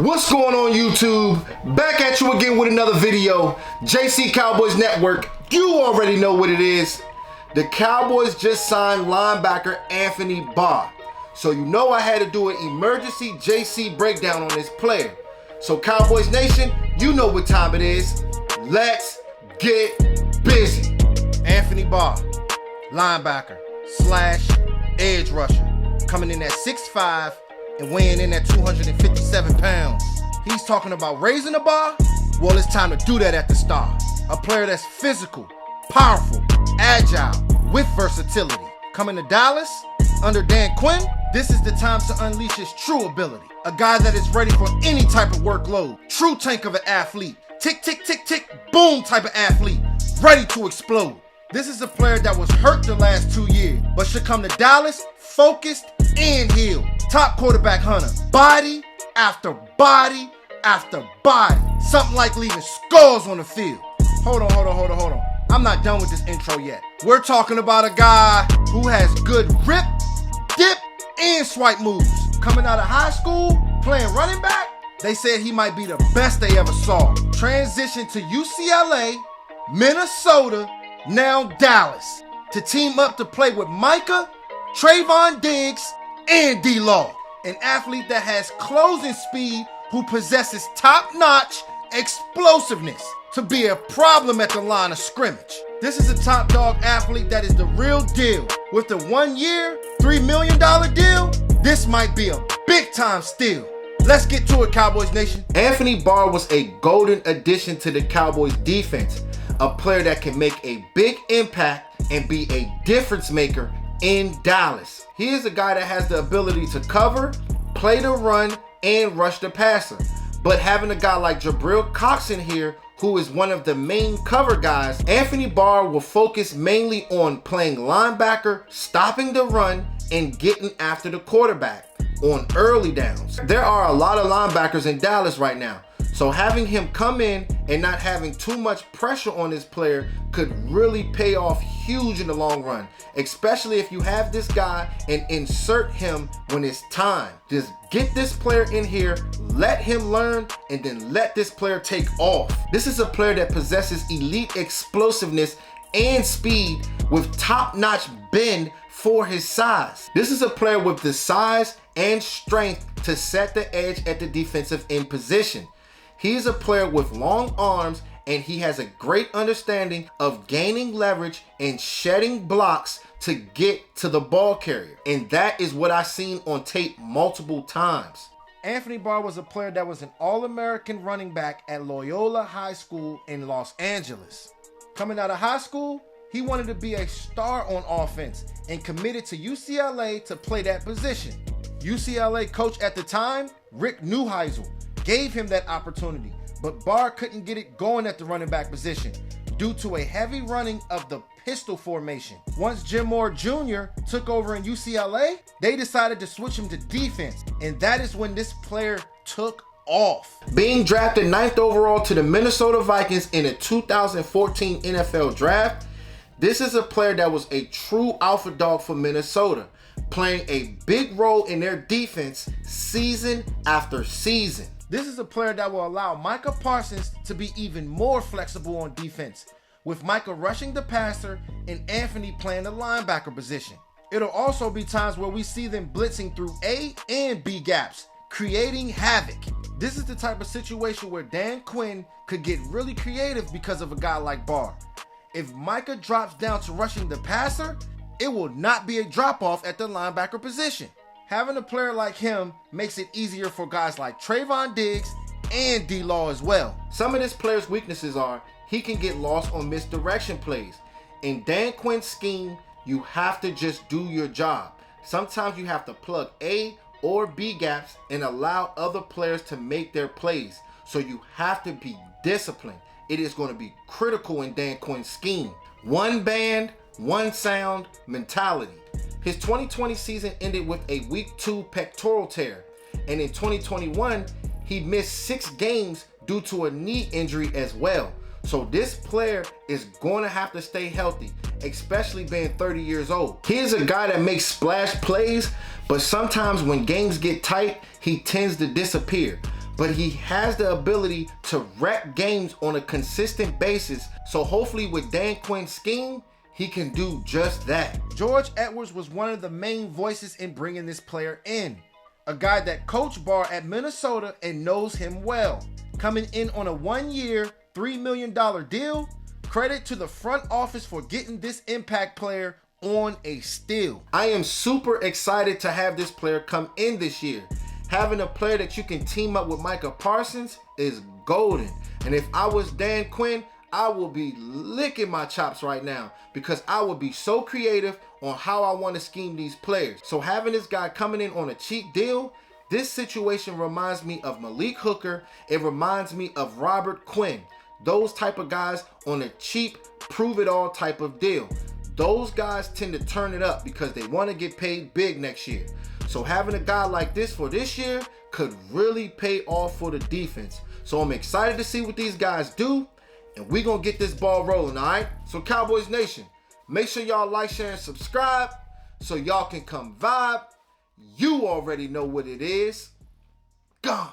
What's going on YouTube? Back at you again with another video. JC Cowboys Network, you already know what it is. The Cowboys just signed linebacker Anthony Barr. So you know I had to do an emergency JC breakdown on this player. So Cowboys Nation, you know what time it is. Let's get busy. Anthony Barr, linebacker / edge rusher, coming in at 6'5", and weighing in at 257 pounds. He's talking about raising the bar? Well, it's time to do that at the start. A player that's physical, powerful, agile, with versatility. Coming to Dallas, under Dan Quinn, this is the time to unleash his true ability. A guy that is ready for any type of workload. True tank of an athlete. Tick, tick, tick, tick, boom type of athlete. Ready to explode. This is a player that was hurt the last 2 years, but should come to Dallas focused and healed. Top quarterback hunter. Body after body after body. Something like leaving scars on the field. Hold on. I'm not done with this intro yet. We're talking about a guy who has good rip, dip, and swipe moves. Coming out of high school, playing running back, they said he might be the best they ever saw. Transition to UCLA, Minnesota, now Dallas, to team up to play with Micah, Trayvon Diggs, and D-Law. An athlete that has closing speed, who possesses top-notch explosiveness to be a problem at the line of scrimmage. This is a top dog athlete that is the real deal. With the 1 year, $3 million deal, this might be a big time steal. Let's get to it, Cowboys Nation. Anthony Barr was a golden addition to the Cowboys defense. A player that can make a big impact and be a difference maker in Dallas. He is a guy that has the ability to cover, play the run, and rush the passer. But having a guy like Jabril Cox in here, who is one of the main cover guys, Anthony Barr will focus mainly on playing linebacker, stopping the run, and getting after the quarterback on early downs. There are a lot of linebackers in Dallas right now. So having him come in and not having too much pressure on this player could really pay off huge in the long run, especially if you have this guy and insert him when it's time. Just get this player in here, let him learn, and then let this player take off. This is a player that possesses elite explosiveness and speed with top-notch bend for his size. This is a player with the size and strength to set the edge at the defensive end position. He's a player with long arms, and he has a great understanding of gaining leverage and shedding blocks to get to the ball carrier. And that is what I've seen on tape multiple times. Anthony Barr was a player that was an All-American running back at Loyola High School in Los Angeles. Coming out of high school, he wanted to be a star on offense and committed to UCLA to play that position. UCLA coach at the time, Rick Neuheisel, gave him that opportunity, but Barr couldn't get it going at the running back position due to a heavy running of the pistol formation. Once Jim Moore Jr. took over in UCLA, they decided to switch him to defense, and that is when this player took off. Being drafted 9th overall to the Minnesota Vikings in the 2014 NFL Draft, this is a player that was a true alpha dog for Minnesota, playing a big role in their defense season after season. This is a player that will allow Micah Parsons to be even more flexible on defense, with Micah rushing the passer and Anthony playing the linebacker position. It'll also be times where we see them blitzing through A and B gaps, creating havoc. This is the type of situation where Dan Quinn could get really creative because of a guy like Barr. If Micah drops down to rushing the passer, it will not be a drop-off at the linebacker position. Having a player like him makes it easier for guys like Trayvon Diggs and D-Law as well. Some of this player's weaknesses are he can get lost on misdirection plays. In Dan Quinn's scheme, you have to just do your job. Sometimes you have to plug A or B gaps and allow other players to make their plays. So you have to be disciplined. It is going to be critical in Dan Quinn's scheme. One band, one sound mentality. His 2020 season ended with a week 2 pectoral tear, and in 2021 he missed 6 games due to a knee injury as well. So this player is going to have to stay healthy, especially being 30 years old. He is a guy that makes splash plays, but sometimes when games get tight, he tends to disappear. but he has the ability to wreck games on a consistent basis. So hopefully with Dan Quinn's scheme, he can do just that. George Edwards was one of the main voices in bringing this player in. A guy that coached Barr at Minnesota and knows him well. Coming in on a 1-year, $3 million deal. Credit to the front office for getting this impact player on a steal. I am super excited to have this player come in this year. Having a player that you can team up with Micah Parsons is golden. And if I was Dan Quinn, I will be licking my chops right now because I will be so creative on how I want to scheme these players. So having this guy coming in on a cheap deal, this situation reminds me of Malik Hooker. It reminds me of Robert Quinn. Those type of guys on a cheap, prove-it-all type of deal. Those guys tend to turn it up because they want to get paid big next year. So having a guy like this for this year could really pay off for the defense. So I'm excited to see what these guys do, and we're going to get this ball rolling, all right? So Cowboys Nation, make sure y'all like, share, and subscribe so y'all can come vibe. You already know what it is. Gone.